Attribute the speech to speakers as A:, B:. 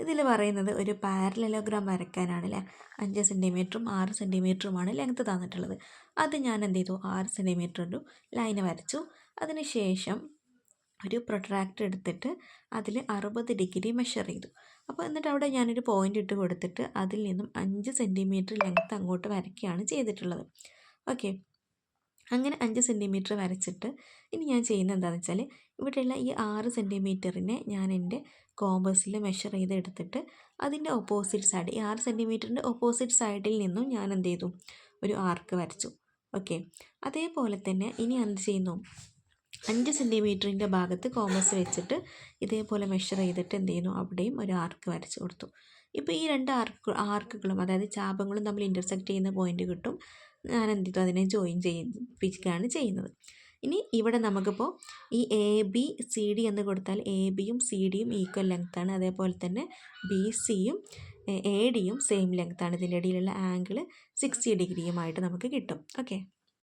A: ഇതിൽ പറയുന്നത് ഒരു പാരലലോഗ്രാം വരയ്ക്കാനാണല്ലേ. 5 സെൻറ്റിമീറ്ററും 6 സെൻറ്റിമീറ്ററുമാണ് ലെങ്ത്ത് തന്നിട്ടുള്ളത്. അത് ഞാൻ എന്ത് ചെയ്തു, 6 സെൻറ്റിമീറ്റർ ഒരു ലൈന് വരച്ചു. അതിനുശേഷം ഒരു പ്രൊട്രാക്ടർ എടുത്തിട്ട് അതിൽ 60 ഡിഗ്രി മെഷർ ചെയ്തു. അപ്പോൾ എന്നിട്ട് അവിടെ ഞാനൊരു പോയിൻ്റ് ഇട്ട് കൊടുത്തിട്ട് അതിൽ നിന്നും 5 സെൻറ്റിമീറ്റർ ലെങ്ത്ത് അങ്ങോട്ട് വരയ്ക്കുകയാണ് ചെയ്തിട്ടുള്ളത്. ഓക്കെ, അങ്ങനെ 5 സെൻറ്റിമീറ്റർ വരച്ചിട്ട് ഇനി ഞാൻ ചെയ്യുന്നത് എന്താണെന്ന് വെച്ചാൽ ഇവിടെയുള്ള ഈ 6 സെൻറ്റിമീറ്ററിനെ ഞാൻ എൻ്റെ കോമ്പസിൽ മെഷർ ചെയ്ത് എടുത്തിട്ട് അതിൻ്റെ ഓപ്പോസിറ്റ് സൈഡ്, ഈ 6 സെൻറ്റിമീറ്ററിൻ്റെ ഓപ്പോസിറ്റ് സൈഡിൽ നിന്നും ഞാൻ എന്ത് ചെയ്തു, ഒരു ആർക്ക് വരച്ചു. ഓക്കെ, അതേപോലെ തന്നെ ഇനി എന്ത് ചെയ്യുന്നു, 5 സെൻറ്റിമീറ്ററിൻ്റെ ഭാഗത്ത് കോമ്പസ് വെച്ചിട്ട് ഇതേപോലെ മെഷർ ചെയ്തിട്ട് എന്ത് ചെയ്യുന്നു, അവിടെയും ഒരു ആർക്ക് വരച്ച് കൊടുത്തു. ഇപ്പോൾ ഈ രണ്ട് ആർക്കുകളും അതായത് ചാപങ്ങളും തമ്മിൽ ഇൻ്റർസെക്റ്റ് ചെയ്യുന്ന പോയിൻ്റ് കിട്ടും. ഞാൻ എന്ത് ചെയ്തു, അതിനെ ജോയിൻ ചെയ്യിപ്പിക്കുകയാണ് ചെയ്യുന്നത്. ഇനി ഇവിടെ നമുക്കിപ്പോൾ ഈ എ ബി സി ഡി എന്ന് കൊടുത്താൽ എ ബിയും സി ഡിയും ഈക്വൽ ലെങ്ത്താണ്. അതേപോലെ തന്നെ ബി സിയും എ ഡിയും സെയിം ലെങ്ത്താണ്. ഇതിൻ്റെ ഇടയിലുള്ള ആംഗിൾ 60 ഡിഗ്രിയുമായിട്ട് നമുക്ക് കിട്ടും. ഓക്കെ.